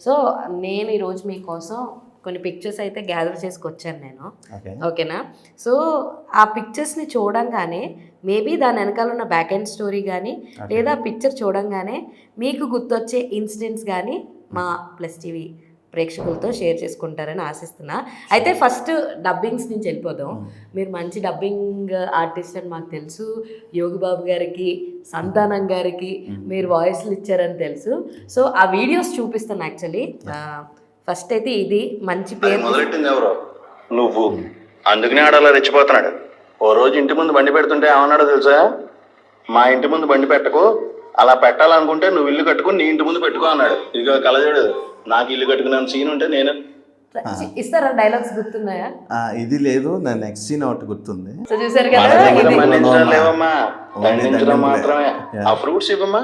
So నేను ఈరోజు మీకోసం కొన్ని పిక్చర్స్ అయితే గ్యాదర్ చేసుకొచ్చాను నేను. ఓకేనా? సో ఆ పిక్చర్స్ని చూడంగానే మేబీ దాని వెనకాల ఉన్న బ్యాక్ ఎండ్ స్టోరీ కానీ లేదా పిక్చర్ చూడంగానే మీకు గుర్తొచ్చే ఇన్సిడెంట్స్ కానీ మా ప్లస్ టీవీ ప్రేక్షకులతో షేర్ చేసుకుంటారని ఆశిస్తున్నా. అయితే ఫస్ట్ డబ్బింగ్స్ నుంచి వెళ్ళిపోదాం. మీరు మంచి డబ్బింగ్ ఆర్టిస్ట్ అని మాకు తెలుసు. యోగి బాబు గారికి, సంతానం గారికి మీరు వాయిస్లు ఇచ్చారని తెలుసు. సో ఆ వీడియోస్ చూపిస్తాను. యాక్చువల్లీ ఫస్ట్ అయితే ఇది మంచి పేరు మొదలెట్టింది ఎవరో నువ్వు, అందుకనే ఆడలా రెచ్చిపోతున్నాడు. ఓ రోజు ఇంటి ముందు బండి పెడుతుంటే ఏమన్నాడో తెలుసా? మా ఇంటి ముందు బండి పెట్టకు, అలా పెట్టాలనుకుంటే నువ్వు ఇల్లు కట్టుకుని నీ ఇంటి ముందు పెట్టుకో అన్నాడు. ఇదిగో కలజోడు, నాకు ఇల్లు కట్టుకున్న సీన్ ఉంటే నేను ఇస్తారా? డైలాగ్స్ గుర్తున్నాయా? ఇది లేదు, నా నెక్స్ట్ సీన్ ఒకటి గుర్తుంది. సో చూసారు కదా, లేవమ్మా, దండించడం మాత్రమే. ఆ ఫ్రూట్స్ ఇవ్వమ్మా,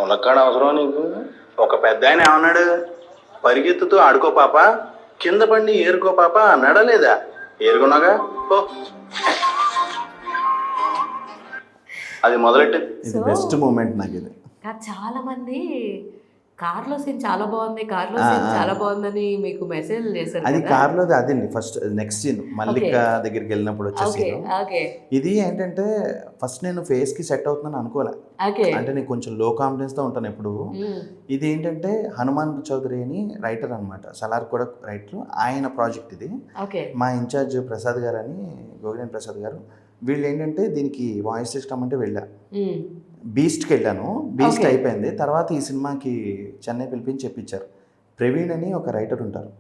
ములక్కాడ అవసరం నీకు. ఒక పెద్ద ఆయన ఏమన్నాడు? పరిగెత్తుతూ ఆడుకో పాప, కింద పడి ఏరుకో పాప అన్నాడా లేదా? ఏరుకున్నాగా పో. అది మొదలెట్టి ఇది బెస్ట్ మూమెంట్ నాకు. ఇది చాలా మంది కార్లో సీన్ చాలా బాగుంది, కార్లో సీన్ చాలా బాగుందని మీకు మెసేజ్ చేశారు. అది కార్లో అదండి ఫస్ట్ నెక్స్ట్ సీన్ మల్లిక దగ్గరికి వెళ్ళినప్పుడు వచ్చేసి. ఇది ఏంటంటే ఫస్ట్ నేను ఫేస్ కి సెట్ అవుతుందని అనుకోలే. అంటే నేను కొంచెం లో కాన్ఫిడెన్స్ తో ఉంటాను ఎప్పుడు. ఇది ఏంటంటే హనుమాన్ చౌదరి అని రైటర్ అనమాట, సలార్ కూడా రైటర్, ఆయన ప్రాజెక్ట్ ఇది. మా ఇన్ఛార్జ్ ప్రసాద్ గారు అని, గోగినేని ప్రసాద్ గారు, వీళ్ళు ఏంటంటే దీనికి వాయిస్ సిస్టమ్ అంటే వెళ్ళా. బీస్ట్కి వెళ్ళాను, బీస్ట్ అయిపోయింది. తర్వాత ఈ సినిమాకి చెన్నై పిలిపించి చెప్పించారు. ప్రవీణ్ అని ఒక రైటర్ ఉంటారు,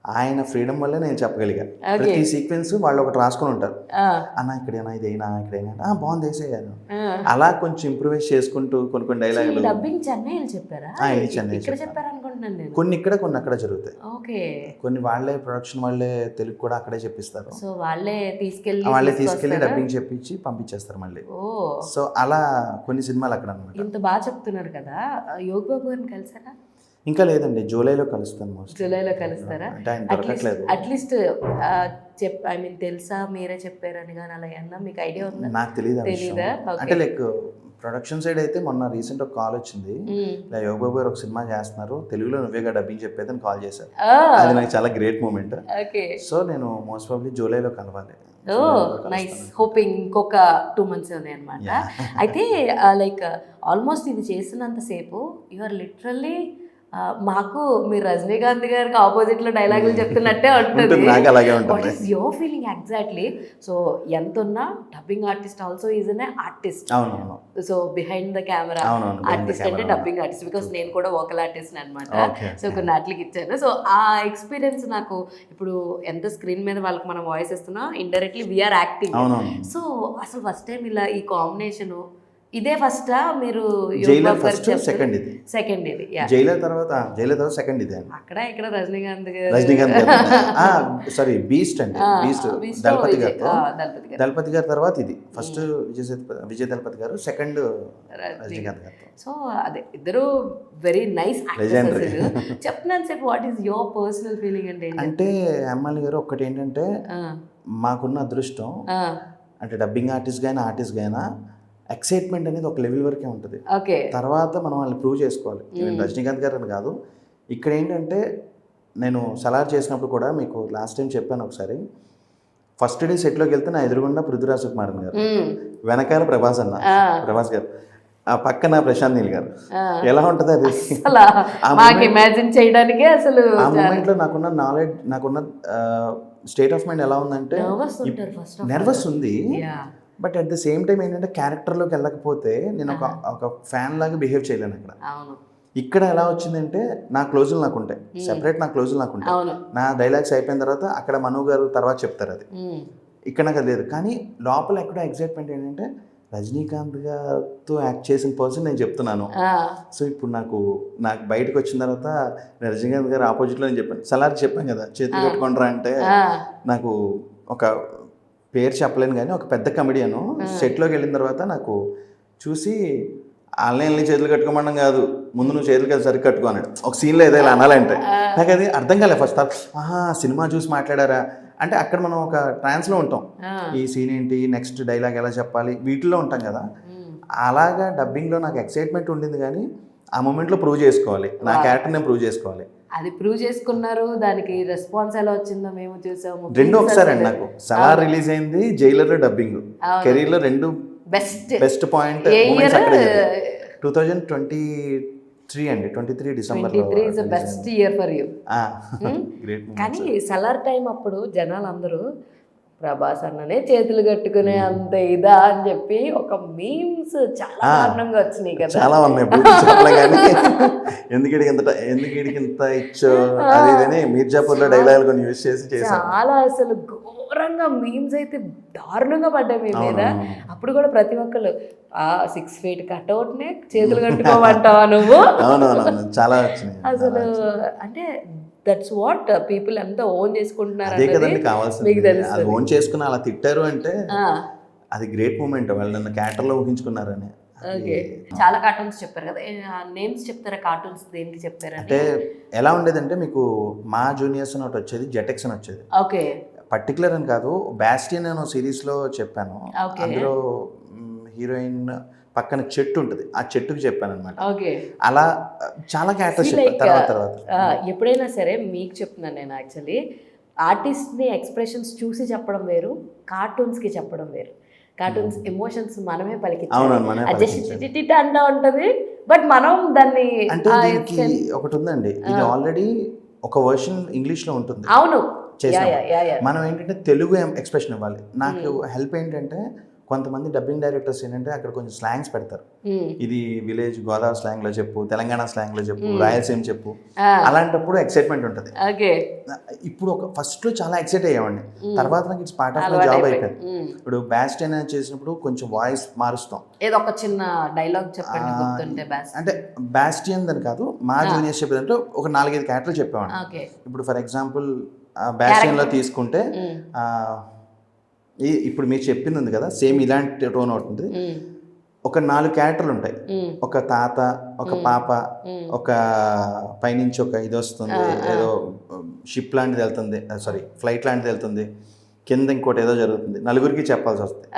ఆయన ఫ్రీడమ్ వల్లే నేను చెప్పగలిగా. ప్రతి సీక్వెన్స్ వాళ్ళు ఒకటి రాసుకొని ఉంటారు. అన్న ఇక్కడైనా ఇదైనా ఇక్కడైనా బాగుంది వేసేయాను. అలా కొంచెం ఇంప్రూవైజ్ చేసుకుంటూ కొన్ని కొన్ని డైలాగులు. ఇది చెన్నై కొన్ని ఇక్కడ కొన్ని అక్కడ జరుగుతాయి. కొన్ని వాళ్ళే ప్రొడక్షన్ వాళ్ళే తెలుగు కూడా అక్కడే చెప్పిస్తారు. వాళ్ళే తీసుకెళ్ళి డబ్బింగ్ చెప్పించి పంపించేస్తారు మళ్ళీ. సో అలా కొన్ని సినిమాలు అక్కడ అన్నమాట. ఇంత బాగా చెప్తున్నారు కదా. యోగి బాబు గారిని కలిసారా? ఇంకా లేదండి, జూలైలో కలుస్తాను. జూలైలో కలుస్తారా? అట్లీస్ట్ ఐ మీన్ తెలుసా, మీరే చెప్పారని కానీ అలా ఏమన్నా మీకు ఐడియా ఉందా? నాకు తెలీదా. అంటే లైక్ ప్రొడక్షన్ సైడ్ అయితే మొన్న రీసెంట్ ఒక కాల్ వచ్చింది, ఇలా యోగి బాబు గారు ఒక సినిమా చేస్తున్నారు, తెలుగులో నువ్వేగా డబ్బింగ్ చెప్పేదని కాల్ చేశారు. అది నాకు చాలా గ్రేట్ మూమెంట్. సో నేను మోస్ట్ ప్రాబబ్లీ జూలైలో కలవాలి. నైస్. హోపింగ్ ఇంకొక 2 months ఉన్నాయి అనమాట. అయితే లైక్ ఆల్మోస్ట్ ఇది చేసినంతసేపు యూఆర్ లిటరల్లీ మాకు మీరు రజనీకాంత్ గారికి ఆపోజిట్ లో డైలాగులు చెప్తున్నట్టే ఉంటుంది. What is your feeling exactly? So ఎంత ఉన్నా dubbing artist also is an artist. So behind the camera artist అంటే డబ్బింగ్ ఆర్టిస్ట్, బికాస్ నేను కూడా వోకల్ ఆర్టిస్ట్ అనమాట. సో కొన్ని నాట్లకి ఇచ్చాను. సో ఆ ఎక్స్పీరియన్స్ నాకు ఇప్పుడు ఎంత స్క్రీన్ మీద వాళ్ళకి మనం వాయిస్ ఇస్తున్నా, ఇండైరెక్ట్లీ వీఆర్ యాక్టింగ్. సో అసలు ఫస్ట్ టైం ఇలా ఈ కాంబినేషన్ ఇదే ఫస్టా? మీరు జైలర్ ఫస్ట్, సెకండ్ ఇది. సెకండ్ ఇది. జైలర్ తర్వాత సెకండ్ ఇది. అక్కడ ఇక్కడ రజనీకాంత్ సారీ బీస్ట్ అండి, బీస్ట్ దళపతి గారు తర్వాత ఇది. ఫస్ట్ విజయ్ దళపతి గారు, సెకండ్ రజనీకాంత్ గారు. సో అదే ఇద్దరు వెరీ నైస్ యాక్టర్స్. చెప్తున్నాను సేపు, what is your personal feeling అంటే అమ్మాలి గారు ఒక్కటి ఏంటంటే, మాకున్న అదృష్టం అంటే డబ్బింగ్ ఆర్టిస్ట్ గాయినా ఆర్టిస్ట్ గాయినా ఎక్సైట్మెంట్ అనేది ఒక లెవెల్ వరకే ఉంటుంది. తర్వాత మనం వాళ్ళని ప్రూవ్ చేసుకోవాలి. రజనీకాంత్ గారు అని కాదు, ఇక్కడ ఏంటంటే నేను సలార్ చేసినప్పుడు కూడా మీకు లాస్ట్ టైం చెప్పాను ఒకసారి, ఫస్ట్ డే సెట్లోకి వెళ్తే నా ఎదురుగుండా పృథ్వీరాజ్ సుకుమారన్ గారు, వెనకాల ప్రభాస్ గారు, ఆ పక్కన ప్రశాంత్ నీల్ గారు. ఎలా ఉంటుంది అది? ఇమాజిన్ చేయడానికే అసలు ఆ మూమెంట్ లో నాకున్న నాలెడ్జ్, నాకున్న స్టేట్ ఆఫ్ మైండ్ ఎలా ఉందంటే, నర్వస్ ఉంది, but at the same time ఏంటంటే క్యారెక్టర్లోకి వెళ్ళకపోతే నేను ఒక ఫ్యాన్ లాగా బిహేవ్ చేయలేను అక్కడ. ఇక్కడ ఎలా వచ్చిందంటే నా క్లోజులు నాకు ఉంటాయి, సెపరేట్ నా క్లోజులు నాకు ఉంటాయి. నా డైలాగ్స్ అయిపోయిన తర్వాత అక్కడ మను గారు తర్వాత చెప్తారు, అది ఇక్కడ నాకు అది లేదు. కానీ లోపల ఎక్కడో ఎగ్జైట్మెంట్ ఏంటంటే రజనీకాంత్ గారితో యాక్ట్ చేసిన పర్సన్ నేను చెప్తున్నాను. సో ఇప్పుడు నాకు బయటకు వచ్చిన తర్వాత రజనీకాంత్ గారు ఆపోజిట్లో నేను చెప్పాను, సలార్ చెప్పాను కదా చేతులు కట్టుకుంటారా అంటే, నాకు ఒక పేరు చెప్పలేను కానీ ఒక పెద్ద కమెడియను సెట్లోకి వెళ్ళిన తర్వాత నాకు చూసి ఆన్లైన్లో చేతులు కట్టుకోమడం కాదు, ముందు నువ్వు చేతులు సరిగ్గా కట్టుకో అన్నాడు. ఒక సీన్లో ఏదైనా అనాలంటే నాకు అది అర్థం కాలే ఫస్ట్. సినిమా చూసి మాట్లాడారా అంటే అక్కడ మనం ఒక ట్రాన్స్లో ఉంటాం, ఈ సీన్ ఏంటి, నెక్స్ట్ డైలాగ్ ఎలా చెప్పాలి, వీటిల్లో ఉంటాం కదా. అలాగా డబ్బింగ్లో నాకు ఎక్సైట్మెంట్ ఉండింది, కానీ ఆ మూమెంట్లో ప్రూవ్ చేసుకోవాలి, నా క్యారెక్టర్ నేను ప్రూవ్ చేసుకోవాలి. అది ప్రూవ్ చేసుకున్నారు. దానికి రెస్పాన్స్ ఎలా వచ్చిందో మేము చూసాము. రెండు ఒకసారి అండి నాకు. సలార్ రిలీజ్ అయింది, జైలర్ డబ్బింగ్. కెరీర్ లో రెండు బెస్ట్ పాయింట్ మూమెంట్స్ అక్కడే. 2023 అండి, 23 December. Best year for you. Great. కానీ సలార్ టైం అప్పుడు జనాలు అందరూ ప్రభాస్ అన్ననే చేతులు కట్టుకునే అంత ఇదా అని చెప్పి ఒక మీమ్స్ చాలా దారుణంగా వచ్చినాయి కదా. చాలా ఉన్నాయి కానీ ఎందుకు ఇంత ఇచ్చో అది ఇదని మీర్జాపూర్ లో డైలాగ్ కొన్ని యూజ్ చేసి చేశాను. చాలా అసలు ఘోరంగా మీమ్స్ అయితే దారుణంగా పడ్డాయి మీ మీద. అప్పుడు కూడా ప్రతి ఒక్కరు 6 feet కట్అవుట్ నే చేతులు కట్టుకోమంటావా నువ్వు? అవునవును, చాలా వచ్చినాయి. అసలు అంటే దట్స్ వాట్ పీపుల్ అంతా ఓన్ చేసుకుంటున్నారు. అదే కదండి కావాల్సింది. అది ఓన్ చేసుకుని అలా తిట్టారు అంటే అది గ్రేట్ మూమెంట్. వాళ్ళు నన్ను క్యారెక్టర్ లో ఊహించుకున్నారని. ఓకే, చాలా కార్టూన్స్ చెప్పారు కదా, నేమ్స్ చెప్తారా? కార్టూన్స్ దేనికి చెప్తారా? అంటే ఎలా ఉండేదంటే మీకు మా జూనియర్స్ అని ఒకటి వచ్చేది, జెటెక్స్ అని వచ్చేది. ఓకే, పర్టికులర్ అని కాదు, బ్యాస్టియన్ నేను సిరీస్ లో చెప్పాను. అందులో హీరోయిన్ పక్కన చెట్టు ఉంటుంది, ఆ చెట్టుకి చెప్పాను అనమాట. అలా చాలా క్యారెక్టర్స్ చెప్పాను తర్వాత. ఎప్పుడైనా సరే మీకు చెప్తున్నాను నేను, యాక్చువల్లీ ఆర్టిస్ట్ని ఎక్స్ప్రెషన్స్ చూసి చెప్పడం వేరు, కార్టూన్స్కి చెప్పడం వేరు. కార్టూన్స్ ఎమోషన్స్ మనమే పలికి అంటా ఉంటది, బట్ మనం దాన్ని అంటే దీనికి ఒకటి ఉందండి, ఇది ఆల్రెడీ ఒక వర్షన్ ఇంగ్లీష్ లో ఉంటుంది. అవును, మనం ఏంటంటే తెలుగు ఎక్స్ప్రెషన్ ఇవ్వాలి. నాకు హెల్ప్ ఏంటంటే కొంతమంది డబ్బింగ్ డైరెక్టర్స్ ఏంటంటే అక్కడ కొంచెం స్లాంగ్స్ పెడతారు. ఇది విలేజ్ గోదావరి స్లాంగ్ లో చెప్పు, తెలంగాణ స్లాంగ్ లో చెప్పు, రాయలసీమ చెప్పు. అలాంటప్పుడు ఎక్సైట్మెంట్ ఉంటుంది. ఇప్పుడు ఒక ఫస్ట్ లో చాలా ఎక్సైట్ అయ్యేవాడిని, తర్వాత నాకు it's part of my job అయిపోయింది. ఇప్పుడు బ్యాస్టియన్ చేసినప్పుడు కొంచెం వాయిస్ మారుస్తాం. ఏదో ఒక చిన్న డైలాగ్ చెప్పండి. అంటే బ్యాస్టియన్ అని కాదు, మా జూనియర్స్ చెప్పేదంటే ఒక 4-5 క్యారెక్టర్లు చెప్పేవాడిని. ఇప్పుడు ఫర్ ఎగ్జాంపుల్ బ్యాస్టియన్ లో తీసుకుంటే ఇప్పుడు మీరు చెప్పింది ఉంది కదా, సేమ్ ఇలాంటి టోన్ అవుతుంది. ఒక 4 క్యారెక్టర్లు ఉంటాయి. ఒక తాత, ఒక పాప, ఒక పైనుంచి ఒక ఇది వస్తుంది, ఏదో షిప్ లాంటిది వెళ్తుంది, సారీ ఫ్లైట్ లాంటిది వెళ్తుంది, కింద ఇంకోటి ఏదో జరుగుతుంది, నలుగురికి చెప్పాల్సి వస్తుంది.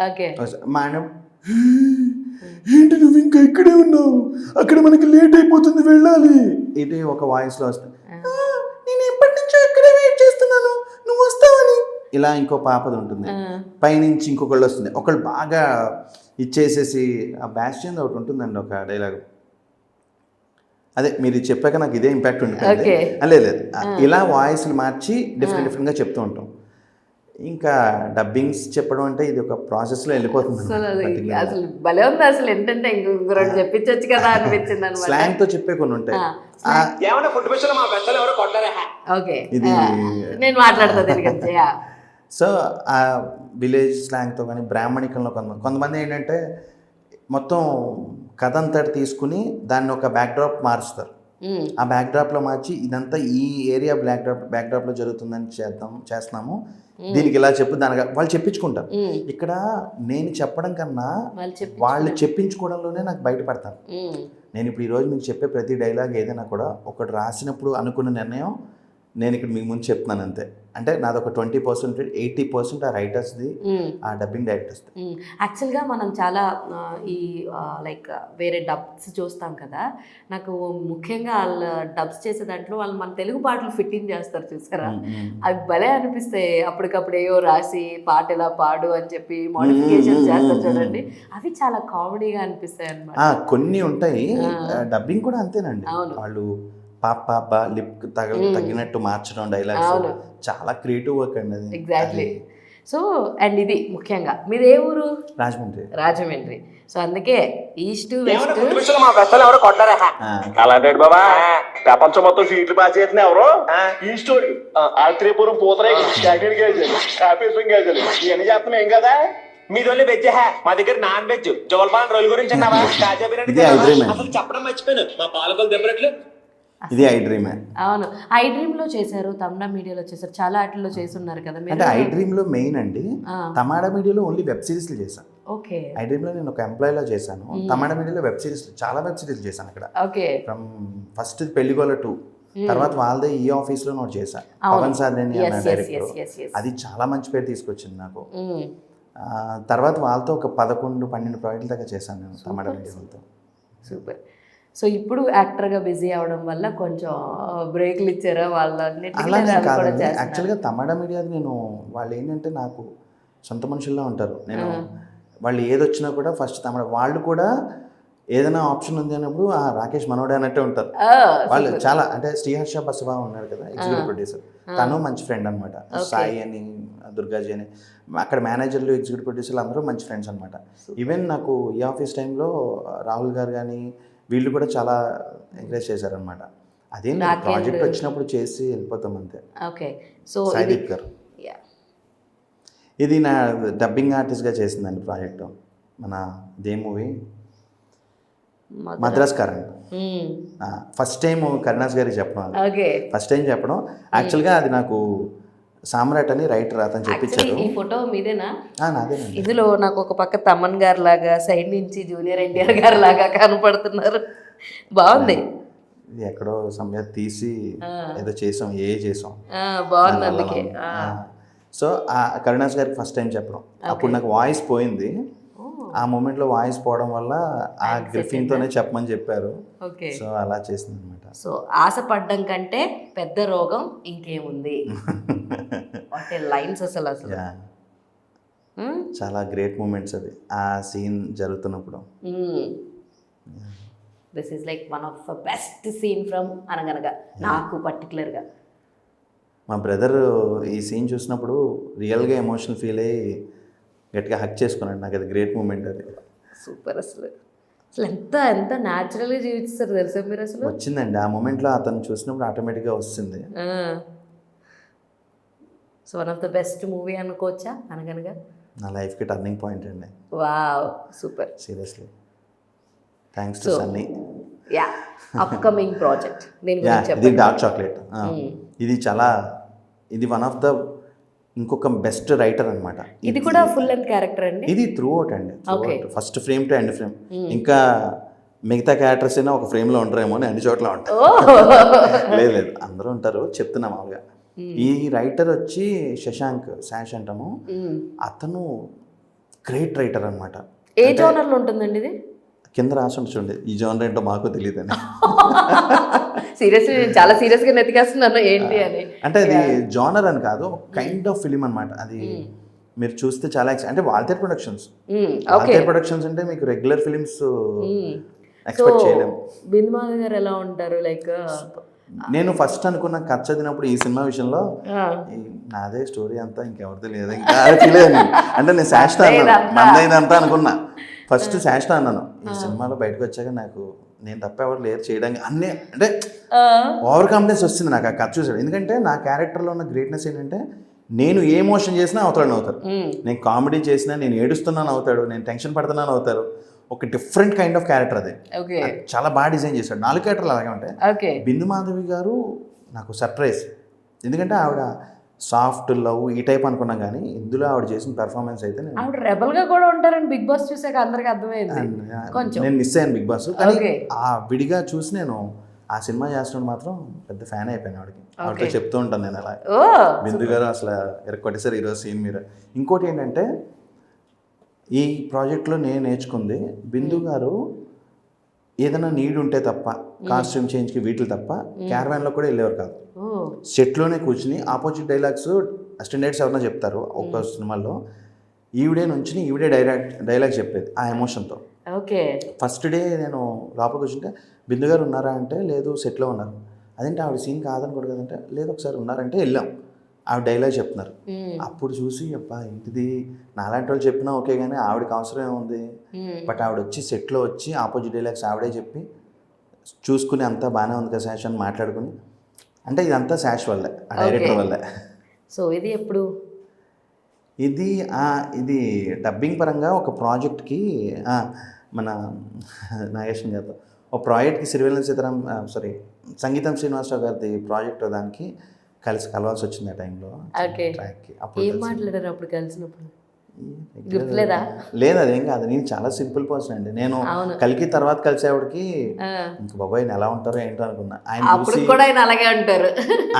మేడం ఏంటి నువ్వు ఇంకా ఇక్కడే ఉన్నావు, అక్కడ మనకి లేట్ అయిపోతుంది, వెళ్ళాలి. ఇది ఒక వాయిస్ లో వస్తుంది, నేను ఎప్పటి నుంచో ఇక్కడే వెయిట్ చేస్తున్నాను, నువ్వు వస్తావని. ఇలా ఇంకో పాపది ఉంటుంది, పైనుంచి ఇంకొకళ్ళు వస్తుంది. ఒకళ్ళు బాగా ఇచ్చేసేసి ఆ బ్యాస్టియన్ ఒకటి ఉంటుందండి, ఒక డైలాగ్. అదే మీరు చెప్పాక నాకు ఇదే ఇంపాక్ట్ ఉంటుంది. లేదు ఇలా వాయిస్లు మార్చి డిఫరెంట్గా చెప్తూ ఉంటాం. ఇంకా డబ్బింగ్స్ చెప్పడం అంటే ఇది ఒక ప్రాసెస్ లో వెళ్ళిపోతుంది. అసలు భలే ఉంది. అసలు ఏంటంటే ఇంకొకరు చెప్పించవచ్చు కదా అనిపించింది అనమాట. స్లాంగ్ తో చెప్పే కొన్ని ఉంటాయి. ఇది నేను మాట్లాడతా. సో ఆ విలేజ్ స్లాంగ్తో కానీ బ్రాహ్మణికంలో కొంతమంది ఏంటంటే మొత్తం కథ అంతటి తీసుకుని దాన్ని ఒక బ్యాక్డ్రాప్ మారుస్తారు. ఆ బ్యాక్డ్రాప్లో మార్చి ఇదంతా ఈ ఏరియా బ్యాక్డ్రాప్లో జరుగుతుందని చేస్తున్నాము, దీనికి ఇలా చెప్పు, దానికి వాళ్ళు చెప్పించుకుంటారు. ఇక్కడ నేను చెప్పడం కన్నా వాళ్ళు చెప్పించుకోవడంలోనే నాకు బయటపడతాను. నేను ఇప్పుడు ఈరోజు మీకు చెప్పే ప్రతి డైలాగ్ ఏదైనా కూడా ఒకటి రాసినప్పుడు అనుకున్న నిర్ణయం నేను ఇక్కడ మీకు ముందు చెప్తున్నాను అంతే. అంటే నాది ఒక 20%, 80% ఆ రైటర్స్ది, ఆ డబ్బింగ్ డైరెక్టర్స్ది. యాక్చువల్గా మనం చాలా ఈ లైక్ వేరే డబ్స్ చూస్తాం కదా, నాకు ముఖ్యంగా వాళ్ళు డబ్స్ చేసే దాంట్లో వాళ్ళు మన తెలుగు పాటలు ఫిట్టింగ్ చేస్తారు చూసారా, అవి భలే అనిపిస్తాయి. అప్పటికప్పుడు ఏవో రాసి పాట ఇలా పాడు అని చెప్పి మోడిఫికేషన్ చేస్తారు చూడండి, అవి చాలా కామెడీగా అనిపిస్తాయి అన్నమాట. కొన్ని ఉంటాయి. డబ్బింగ్ కూడా అంతేనండి, వాళ్ళు పాప లిప్ తగినట్టు మార్చడం డైలాగ్స్ చాలా క్రియేటివ్ వర్క్ అండి అది. ఎగ్జాక్ట్లీ. సో అండ్ ఇది ముఖ్యంగా మీది ఏ ఊరు? రాజమండ్రి. సో అందుకే ఈస్ట్ వెస్ట్ అలాంటి బాబా ప్రపంచం మొత్తం సీట్లు పాస్ చేసిన ఎవరు ఈస్ట్ ఆత్రేయపురం పూతరే కాపేశ్వరం ఇవన్నీ చేస్తున్నాం ఏం కదా. మీరు ఓన్లీ వెజ్, మా దగ్గర నాన్ వెజ్. జోల్పాన్ రోల్ గురించి అసలు చెప్పడం మర్చిపోయాను. మా పాలకొలు దెబ్బరట్లు ఇది ఐ డ్రీమ్. అవును, ఐ డ్రీమ్ లో చేశారు, తమిళ మీడియాలో చేశారు, చాలా వాటిల్లో చేస్తున్నారు కదా. అంటే ఐ డ్రీమ్ లో మెయిన్ అండి, తమిళ మీడియాలో ఓన్లీ వెబ్ సిరీస్ లో చేశాను. ఓకే. ఐ డ్రీమ్ లో నేను ఒక ఎంప్లాయీలో చేశాను, తమిళ మీడియాలో వెబ్ సిరీస్ చాలా వెబ్ సిరీస్ చేశాను అక్కడ. ఓకే. ఫ్రమ్ ఫస్ట్ పెళ్లిగోల 2, తర్వాత వాళ్ళదే ఈ ఆఫీస్ లో నోట్ చేశాను, పవన్ సాధనేని అన్న డైరెక్టర్. అది చాలా మంచి పేరు తీసుకొచ్చింది నాకు. తర్వాత వాళ్ళతో ఒక 11-12 ప్రాజెక్టుల దాకా చేశాను నేను తమిళ మీడియాతో. సూపర్. సో ఇప్పుడు యాక్టర్గా బిజీ అవడం వల్ల కొంచెం బ్రేక్లు ఇచ్చారా వాళ్ళన్నిటికీ అలానే లేదా అవి కూడా కాదండి, చేస్తున్నారు? యాక్చువల్గా తమిళ మీడియా నేను వాళ్ళు ఏంటంటే నాకు సొంత మనుషుల్లా ఉంటారు. నేను వాళ్ళు ఏది వచ్చినా కూడా ఫస్ట్ తమిళ వాళ్ళు కూడా ఏదైనా ఆప్షన్ ఉంది అన్నప్పుడు ఆ రాకేష్ మనోడే అన్నట్టే ఉంటారు వాళ్ళు. చాలా అంటే శ్రీహర్ష బసవా ఉన్నాడు కదా ఎగ్జిక్యూటివ్ ప్రొడ్యూసర్, తను మంచి ఫ్రెండ్ అనమాట. సాయి అని దుర్గాజీ అని అక్కడ మేనేజర్లు ఎగ్జిక్యూటివ్ ప్రొడ్యూసర్లు అందరూ మంచి ఫ్రెండ్స్ అనమాట. ఈవెన్ నాకు ఈ ఆఫీస్ టైంలో రాహుల్ గారు కానీ వీళ్ళు కూడా చాలా ఎంకరేజ్ చేశారనమాట. అదే ప్రాజెక్ట్ వచ్చినప్పుడు చేసి వెళ్ళిపోతాం అంతే. ఓకే. సో సాయిదీప్ గారు ఇది నా డబ్బింగ్ ఆర్టిస్ట్గా చేసిందండి ప్రాజెక్ట్. మన దే movie Madraskaaran. First time Karunas గారికి చెప్పడం, ఓకే ఫస్ట్ టైం చెప్పడం. యాక్చువల్గా అది నాకు సామ్రాట్ అని రైటర్ అతను చెప్పించారు. ఈ ఫోటో మీదేనా? నాదేనండి. ఇందులో నాకు ఒక పక్క తమన్ గారు లాగా, సైడ్ నుంచి జూనియర్ ఎన్టీఆర్ గారు లాగా కనపడుతున్నారు. బాగుంది. ఇది ఎక్కడో సమయం తీసి ఏదో చేసాం, చేసాం బాగుంది. అందుకే సో ఆ కరుణాస్ గారికి ఫస్ట్ టైం చెప్పడం. అప్పుడు నాకు వాయిస్ పోయింది. ఆ మూమెంట్లో వాయిస్ పోవడం వల్ల ఆ గ్రిఫింగ్తోనే చెప్పమని చెప్పారు. ఓకే. సో అలా చేసింది అనమాట. సో ఆశపడ్డం కంటే పెద్ద రోగం ఇంకేముంది. వాట్ లైన్స్ అసలు చాలా గ్రేట్ మూమెంట్స్ అది ఆ సీన్ జరుగుతున్నప్పుడు. This is like one of the best scene from Anaganaga నాకు పర్టికులర్గా. మా బ్రదర్ ఈ సీన్ చూసినప్పుడు రియల్గా ఎమోషనల్ ఫీల్ అయ్యి గట్టిగా హక్ చేసుకున్నాడు. నాకు అది గ్రేట్ మూమెంట్. అది సూపర్. అసలు ఎంత ఎంత న్యాచురల్గా జీవిస్తారు తెలుసా మీరు అసలు. వచ్చిందండి ఆ మూమెంట్లో అతను చూసినప్పుడు ఆటోమేటిక్గా వస్తుంది. So one of the best movie అనుకోవచ్చా అనగనగా? నా లైఫ్కి టర్నింగ్ పాయింట్ అండి. Wow, super. Seriously thanks to Sunny. Yeah, upcoming project ఇది డార్క్ చాక్లెట్. ఇది చాలా, ఇది వన్ ఆఫ్ ద ఇంకొక బెస్ట్ రైటర్ అనమాట. ఇది కూడా ఫుల్ లెంత్ క్యారెక్టర్ అండి. ఇది త్రూ అవుట్ అండి, first frame to end frame. ఇంకా మిగతా క్యారెక్టర్స్ అయినా ఒక ఫ్రేమ్లో ఉంటారేమో అని అన్ని చోట్ల ఉంటారు. లేదు లేదు, అందరూ ఉంటారు. చెప్తున్నా మామూలుగా. ఈ రైటర్ వచ్చి శశాంక్ శాష్ అంటాము. అతను గ్రేట్ రైటర్ అనమాట. ఏ జోనర్లో ఉంటుందండి ఇది? కింద రాసి చూడండి, ఈ జోనర్ ఏంటో మాకు తెలియదు అని. సీరియస్లీ చాలా సీరియస్గా నెతికేస్తున్నాను ఏంటి అని. అంటే అది జోనర్ అని కాదు, కైండ్ ఆఫ్ ఫిలిం అనమాట. అది మీరు చూస్తే చాలా అంటే వాల్తేర్ ప్రొడక్షన్స్. వాల్తేర్ ప్రొడక్షన్స్ అంటే మీకు రెగ్యులర్ ఫిలిమ్స్ ఎక్స్పెక్ట్ చేయలేము. బిందుమాధవ్ గారు ఎలా ఉంటారు? లైక్ నేను ఫస్ట్ అనుకున్న కథ చదివినప్పుడు ఈ సినిమా విషయంలో నాదే స్టోరీ అంతా ఇంకెవరిది లేదు ఇంకా ఫీల్ అయ్యాను. అంటే నేను శాశ్వత అన్నాను, మందైందంతా అనుకున్నా. ఫస్ట్ శాశ్వత అన్నాను. ఈ సినిమాలో బయటకు వచ్చాక నాకు నేను తప్ప ఎవరు లేరు చేయడానికి అన్నీ, అంటే ఓవర్ కాన్ఫిడెన్స్ వస్తుంది నాకు ఆ కథ చూసాడు. ఎందుకంటే నా క్యారెక్టర్లో ఉన్న గ్రేట్నెస్ ఏంటంటే నేను ఏ ఎమోషన్ చేసినా అవతాడు అవుతారు. నేను కామెడీ చేసినా, నేను ఏడుస్తున్నాను అవుతాడు, నేను టెన్షన్ పడుతున్నాను అవుతారు. ఒక డిఫరెంట్ కైండ్ ఆఫ్ క్యారెక్టర్ అది. చాలా బాగా డిజైన్ చేశాడు. 4 క్యారెక్టర్లు అలాగే ఉంటాయి. బిందు మాధవి గారు నాకు సర్ప్రైజ్. ఎందుకంటే ఆవిడ సాఫ్ట్ లవ్ ఈ టైప్ అనుకున్నాం, కానీ ఇందులో ఆవిడ చేసిన పెర్ఫార్మెన్స్ అయితే ఆవిడ రెబల్ గా కూడా ఉంటారని బిగ్ బాస్ చూసాక అందరికి అర్థమైంది. నేను మిస్ అయ్యాను బిగ్ బాస్. కానీ ఆ విడిగా చూసి నేను ఆ సినిమా చేస్తున్నప్పుడు మాత్రం పెద్ద ఫ్యాన్ అయిపోయాను ఆవిడకి. ఆవిడతో చెప్తూ ఉంటాను నేను అలా, బిందు గారు అసలు ఎరకొట్టేసారు ఈరోజు సీన్ మీరు. ఇంకోటి ఏంటంటే ఈ ప్రాజెక్ట్లో నేను నేర్చుకుంది, బిందు గారు ఏదైనా నీడ్ ఉంటే తప్ప, కాస్ట్యూమ్ చేంజ్కి వీటికి తప్ప క్యారవాన్లో కూడా వెళ్ళేవారు కాదు. సెట్లోనే కూర్చుని ఆపోజిట్ డైలాగ్స్ అసిస్టెంట్స్ ఎవరైనా చెప్తారు ఒక్క సినిమాల్లో, ఈవిడే నుంచి ఈవిడే డైలాగ్ చెప్పేది ఆ ఎమోషన్తో. ఓకే. ఫస్ట్ డే నేను లోపలికి కూర్చుంటే బిందు గారు ఉన్నారా అంటే లేదు సెట్లో ఉన్నారు. అదేంటి ఆవిడ సీన్ కాదనుకోడు కదంటే లేదు ఒకసారి ఉన్నారంటే వెళ్ళాం, ఆవిడ డైలాగ్ చెప్తున్నారు. అప్పుడు చూసి అబ్బా ఏంటిది, నాలాంటి వాళ్ళు చెప్పినా ఓకే కానీ ఆవిడకి అవసరం ఏముంది. బట్ ఆవిడ వచ్చి సెట్లో వచ్చి ఆపోజిట్ డైలాగ్స్ ఆవిడే చెప్పి చూసుకుని అంతా బాగానే ఉంది కదా శాష్ అని మాట్లాడుకుని, అంటే ఇదంతా శాష్ వల్లే, ఆ డైరెక్టర్ వల్లే. సో ఇది ఎప్పుడు? ఇది డబ్బింగ్ పరంగా ఒక ప్రాజెక్ట్కి మన నాగేశ్వరం గారితో ఒక ప్రాజెక్ట్కి సిరివెల్ల సీతారాం సంగీతం శ్రీనివాసరావు గారిది ప్రాజెక్ట్, దానికి కలవాల్సి వచ్చింది ఆ టైంలో ట్రాక్కి. అప్పుడు ఏం మాట్లాడారు అప్పుడు కలిసినప్పుడు? గుర్తులేదా? లేదు అదేం కాదు, నేను చాలా సింపుల్ పర్సన్ అండి. నేను కలికి తర్వాత కలిసేవాడికి ఇంకా బాబాయ్ ఎలా ఉంటారో ఏంటో అనుకున్నా. ఆయన అలాగే ఉంటారు.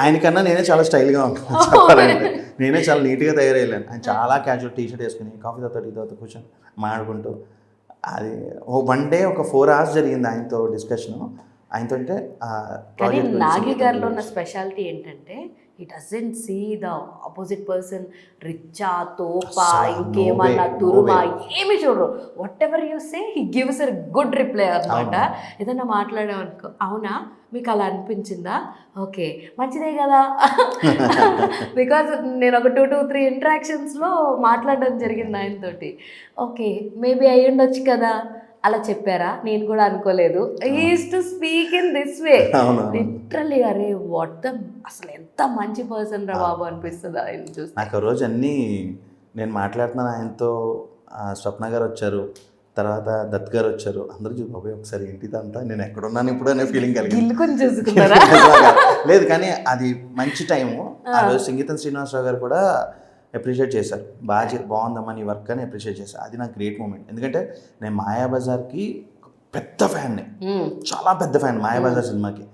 ఆయనకన్నా నేనే చాలా స్టైల్గా ఉంటాను చెప్పాలంటే. నేనే చాలా నీట్గా తయారయ్యాను. ఆయన చాలా క్యాజువల్ టీ షర్ట్ వేసుకుని కాఫీ తాగుతా టీ తాగుతా కూర్చొని మాట్లాడుకుంటూ అది వన్ డే ఒక 4 hours జరిగింది ఆయనతో డిస్కషన్. ఆయనతో అంటే కానీ నాగి గారిలో ఉన్న స్పెషాలిటీ ఏంటంటే he doesn't see the opposite person రిచ్చా తోపా ఇంకేమన్నా తురుమా ఏమి చూడరు. What ever you say he gives a good reply అనమాట. ఏదైనా మాట్లాడామనుకో అవునా మీకు అలా అనిపించిందా, ఓకే మంచిదే కదా. బికాజ్ నేను ఒక 2-3 ఇంటరాక్షన్స్లో మాట్లాడడం జరిగింది ఆయనతోటి. ఓకే మేబీ అయ్యి ఉండొచ్చు కదా అలా చెప్పారా, నేను కూడా అనుకోలేదు. Is to speak in this way literally. అరే వాట్ ద అసలు ఎంత మంచి పర్సన్ రా బాబు అనిపిస్తుంది ఆయన చూస్తే. నాకు రోజు అన్నీ నేను మాట్లాడుతున్నాను ఆయనతో, స్వప్న గారు వచ్చారు, తర్వాత దత్ గారు వచ్చారు, అందరూ చూసి బాబాయ్ ఒకసారి ఏంటిదంతా నేను ఎక్కడున్నాను ఇప్పుడు అనే ఫీలింగ్ కలిగింది. చూసుకున్నారా? లేదు కానీ అది మంచి టైము. ఆ రోజు సంగీతం శ్రీనివాసరావు గారు కూడా అప్రిషియేట్ చేశారు, బాగుందమ్మా నీ వర్క్ అని అప్రిషియేట్ చేశారు. అది నాకు గ్రేట్ మూమెంట్. ఎందుకంటే నేను మాయాబజార్కి పెద్ద ఫ్యాన్ని, చాలా పెద్ద ఫ్యాన్ మాయాబజార్ సినిమాకి.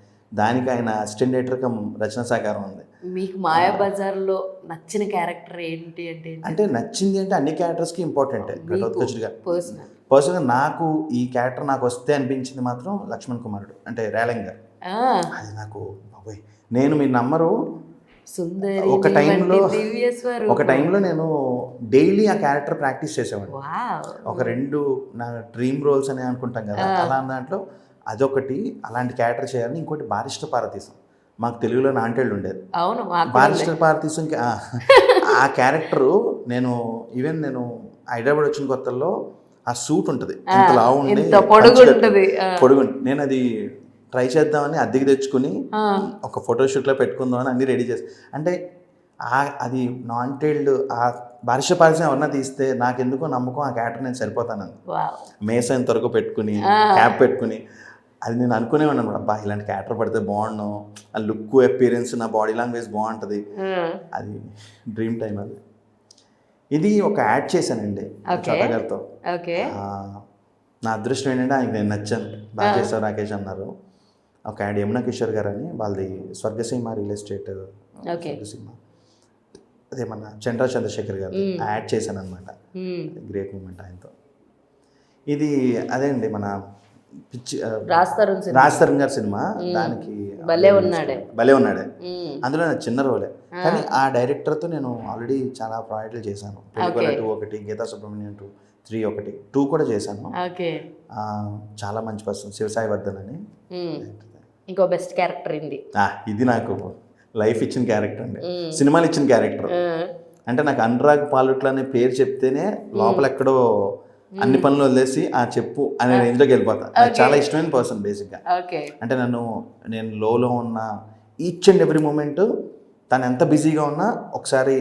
దానికి ఆయన అసిస్టెంట్ డైరెక్టర్ కమ్ రచన సహకారం ఉంది. మీకు మాయాబజార్లో నచ్చిన క్యారెక్టర్ ఏంటి అంటే నచ్చింది అంటే అన్ని క్యారెక్టర్స్కి ఇంపార్టెంట్. పర్సనల్గా నాకు ఈ క్యారెక్టర్ నాకు వస్తే అనిపించింది మాత్రం లక్ష్మణ్ కుమారుడు అంటే రేలంగ్ గారు. అది నాకు బాబోయ్, నేను మీరు నమ్మరు, ఒక టైంలో నేను డైలీ ఆ క్యారెక్టర్ ప్రాక్టీస్ చేసేవాడిని. ఒక 2 నా డ్రీమ్ రోల్స్ అని అనుకుంటాం కదా, అలా దాంట్లో అదొకటి. అలాంటి క్యారెక్టర్ చేయాలని. ఇంకోటి బారిస్టర్ పార్వతీశం, మాకు తెలుగులో నాంటేళ్ళు ఉండేది. బారిస్టర్ పార్వతీశం ఆ క్యారెక్టరు నేను హైదరాబాద్ వచ్చిన కొత్తల్లో ఆ సూట్ ఉంటుంది ఇంత లావు ఉండి పొడుగు, నేను అది ట్రై చేద్దామని అద్దెకి తెచ్చుకుని ఒక ఫోటోషూట్లో పెట్టుకుందామని అన్నీ రెడీ చేసి, అంటే అది నాన్ టైల్డ్ ఆ బారిస్టర్ పార్వతీశం ఎవరన్నా తీస్తే నాకెందుకో నమ్మకం ఆ క్యారెక్టర్ నేను సరిపోతానని. మేస ఇంతవరకు పెట్టుకుని క్యాప్ పెట్టుకుని అది నేను అనుకునేవాడిని అనమాట. అబ్బా ఇలాంటి క్యారెక్టర్ పడితే బాగుండు, ఆ లుక్ అపీరెన్స్ నా బాడీ లాంగ్వేజ్ బాగుంటుంది. అది డ్రీమ్ టైం. అది ఇది ఒక యాడ్ చేశానండి చోటా గారితో. నా అదృష్టం ఏంటంటే ఆయనకి నేను నచ్చాను, బాగా చేశారు రాకేష్ అన్నారు. ఒక యాడ్ యమునా కిషోర్ గారు అని, వాళ్ళది స్వర్గసీమ రియల్ ఎస్టేట్ స్వర్గసీమ, అదే మన చంద్రశేఖర్ గారు యాడ్ చేశాను అనమాట. గ్రేట్ మూమెంట్ ఆయనతో. ఇది అదే అండి మన రాజ్ తరుణ్ గారి సినిమా, దానికి భలే ఉన్నాడే అందులో నా చిన్న రోలే. కానీ ఆ డైరెక్టర్తో నేను ఆల్రెడీ చాలా ప్రాజెక్టులు చేశాను. 2 ఒకటి, గీతా సుబ్రహ్మణ్యం 2 ఒకటి, 2 కూడా చేశాను. చాలా మంచి పర్సన్ శివసాయి వర్ధన్ అని. ఇంకో బెస్ట్ క్యారెక్టర్ ఇది నాకు లైఫ్ ఇచ్చిన క్యారెక్టర్ అండి, సినిమాలు ఇచ్చిన క్యారెక్టర్. అంటే నాకు అనురాగ్ పాలుట్ల అనే పేరు చెప్తేనే లోపల ఎక్కడో అన్ని పనులు వదిలేసి చెప్పు అనే రేంజ్లోకి వెళ్ళిపోతా. నాకు చాలా ఇష్టమైన పర్సన్ బేసిక్గా. అంటే నేను లోలో ఉన్న ఈచ్ అండ్ ఎవ్రీ మూమెంట్, తను ఎంత బిజీగా ఉన్నా ఒకసారి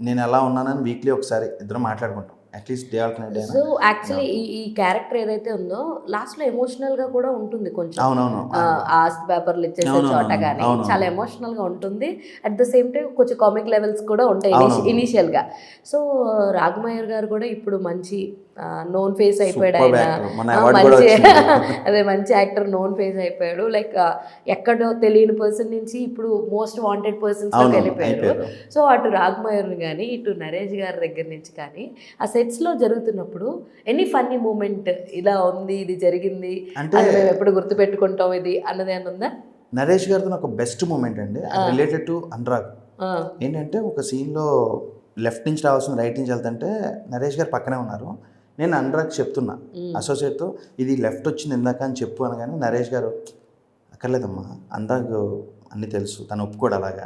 నేను ఎలా ఉన్నానని వీక్లీ ఒకసారి ఇద్దరం మాట్లాడుకుంటాం, at least day alternate day. So actually ఈ క్యారెక్టర్ ఏదైతే ఉందో లాస్ట్లో ఎమోషనల్గా కూడా ఉంటుంది కొంచెం. అవునవును, ఆస్తి పేపర్లు ఇచ్చేసే చోట కానీ చాలా ఎమోషనల్గా ఉంటుంది. అట్ ద సేమ్ టైం కొంచెం కామిక్ లెవెల్స్ కూడా ఉంటాయి ఇనీషియల్గా. సో రాఘమయ్యర్ గారు కూడా ఇప్పుడు మంచి నోన్ ఫేస్ అయిపోయాడు ఆయన. మంచి అదే మంచి యాక్టర్, నోన్ ఫేస్ అయిపోయాడు. లైక్ ఎక్కడో తెలియని పర్సన్ నుంచి ఇప్పుడు మోస్ట్ వాంటెడ్ పర్సన్స్లోకి వెళ్ళిపోయాడు. సో అటు రాఘమయ్యర్ని కానీ ఇటు నరేష్ గారి దగ్గర నుంచి కానీ ఆ సెట్స్లో జరుగుతున్నప్పుడు ఎనీ ఫన్నీ మూమెంట్ ఇలా ఉంది, ఇది జరిగింది అంటే మేము ఎప్పుడు గుర్తుపెట్టుకుంటాం ఇది అన్నది అని ఉందా? నరేష్ గారితో ఒక బెస్ట్ మూమెంట్ అండి రిలేటెడ్ టు అనురాగ్. ఏంటంటే ఒక సీన్లో లెఫ్ట్ నుంచి రావాల్సిన రైట్ నుంచి వెళ్తుంటే నరేష్ గారు పక్కనే ఉన్నారు. నేను అనురాగ్ చెప్తున్నా అసోసియేట్తో, ఇది లెఫ్ట్ వచ్చింది ఇందాక అని చెప్పు అనగానే నరేష్ గారు అక్కర్లేదమ్మా అనురాగ్ అన్నీ తెలుసు, తను ఒప్పుకోడు అలాగా.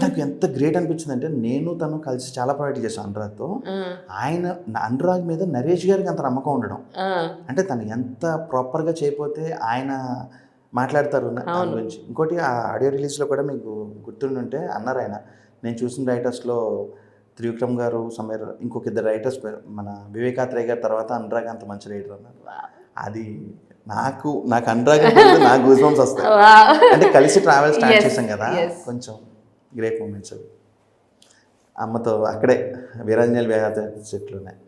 నాకు ఎంత గ్రేట్ అనిపించింది అంటే, నేను తను కలిసి చాలా ప్రాజెక్ట్ చేశాను అనురాగ్తో. అనురాగ్ మీద నరేష్ గారికి అంత నమ్మకం ఉండడం, అంటే తను ఎంత ప్రాపర్గా చేయకపోతే ఆయన మాట్లాడతారు దాని గురించి. ఇంకోటి ఆ ఆడియో రిలీజ్లో కూడా మీకు గుర్తుండుంటే అన్నారు ఆయన, నేను చూసిన రైటర్స్లో త్రివిక్రమ్ గారు, సమీర్, ఇంకొక 2 రైటర్స్, మన వివేకాత్రేయ గారి తర్వాత అనురాగ్ అంత మంచి రైటర్ అన్నారు. అది నాకు అనురాగ్ నాకు గూస్ బంప్స్ వస్తాయి. అంటే కలిసి ట్రావెల్ స్టార్ట్ చేసాం కదా, కొంచెం గ్రేట్ మూమెంట్స్ అవి. అమ్మతో అక్కడే వీరాంజలి వేద చెట్లున్నాయి.